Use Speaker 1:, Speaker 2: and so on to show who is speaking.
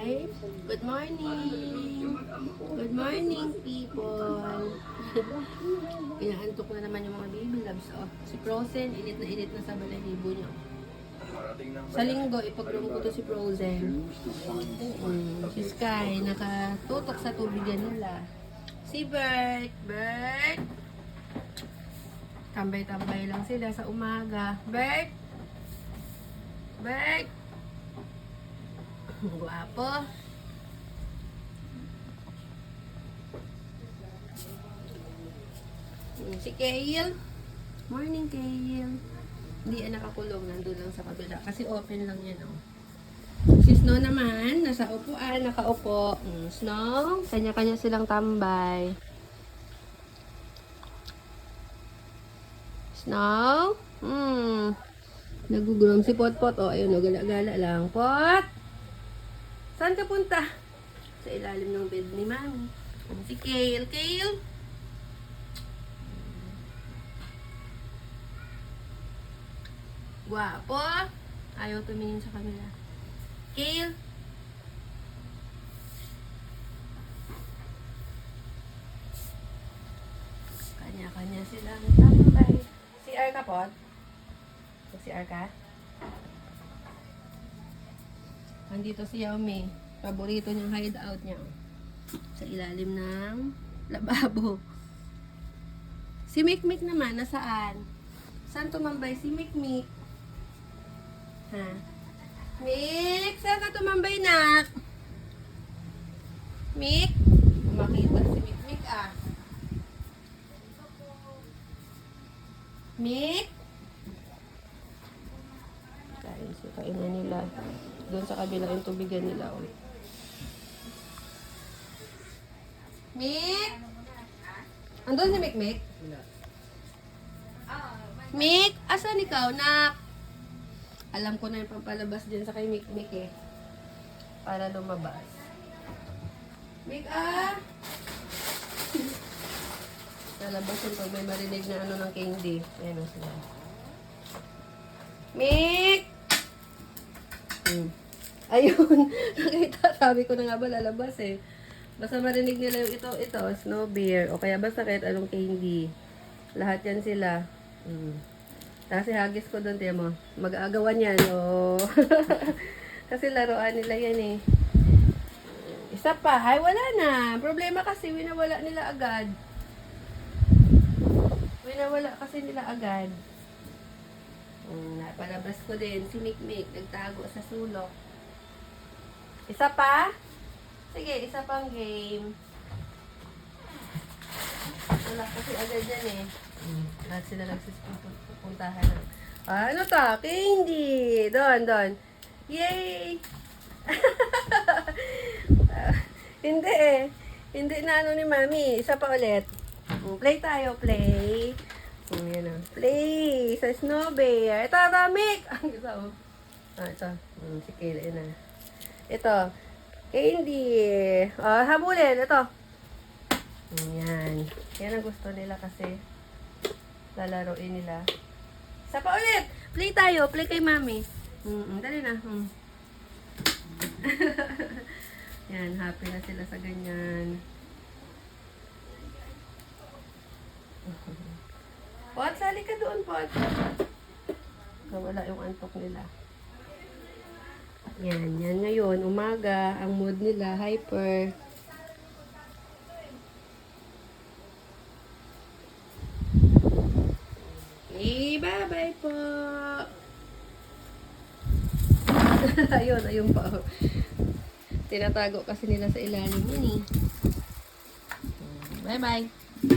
Speaker 1: Hi. Good morning. Good morning, people. Inaantok na naman yung mga baby loves. Oh, si Frozen, init na sa balahibo niya. Sa linggo, ipag-room ko to si Frozen. Si Sky, nakatutok sa tubigan nila. Si Bert. Tambay-tambay lang sila sa umaga. Bert! Guwapo. Si Kale. Morning, Kale. Hindi yan nakakulong. Nandun lang sa kabila. Kasi open lang yan, oh. Si Snow naman, nasa upuan, nakaupo. Snow, kanya-kanya silang tambay. Snow? Nagugurom si Potpot. Oh, ayun, gala-gala lang. Pot! Saan ka punta? Sa ilalim ng bed ni Mami. Si Kale. Kale? Guwapo. Ayaw tumingin sa kamera. Kale? Kanya-kanya silang tambay. CR ka, Pot? CR ka? Andito si Yaomi. Paborito niyang hideout niya. Sa ilalim ng lababo. Si Mikmik naman, nasaan? Saan tumambay si Mikmik? Ha? Mik, saan ka tumambay, nak? Mik? Makita si Mikmik, ah. Mik? Kainan nila. Doon sa kabila yung tubigan nila. Oh. Mik? Andun si Mikmik? Mik? Asan ikaw, nak? Alam ko na yung pampalabas dyan sa kay Mikmik eh. Para lumabas. Mik, ah! Lalabas yun pag may marinig na ano ng candy. Ayan o sila. Mik! Ayun. Nakita, sabi ko na nga ba lalabas eh. Basta marinig nila yung ito, Snow Bear. O kaya basta kahit anong candy. Lahat yan sila. Kasi hagis ko doon, tiyan mo. Mag-aagawan yan. Oh. Kasi laruan nila yan eh. Isa pa. Ay, wala na. Problema kasi winawala nila agad. Winawala kasi nila agad. Napalabas ko din. Si Mikmik. Nagtago sa sulok. Isa pa? Sige, isa pang game. Wala kasi agad yan eh. Lahat sila nagsipuntahan ng... ano ta? Candy! Doon. Yay! Hindi eh. Hindi na ano ni Mami. Isa pa ulit. Play tayo, play. Yan o. Play sa Snow Bear. Ito, Mik! Ang isa o. Ito. Si Kayla, yun na. Ito. Candy. Habulin. Ito. Yan. Yan ang gusto nila kasi lalaroin nila. Isa pa ulit. Play tayo. Play kay Mami. Dali na. Yan. Happy na sila sa ganyan. Pot, sali ka doon, Pot. Wala yung antok nila. Yan ngayon. Umaga. Ang mood nila, hyper. Bye-bye po. Ayun pa. Tinatago kasi nila sa ilalim yun eh. Bye-bye.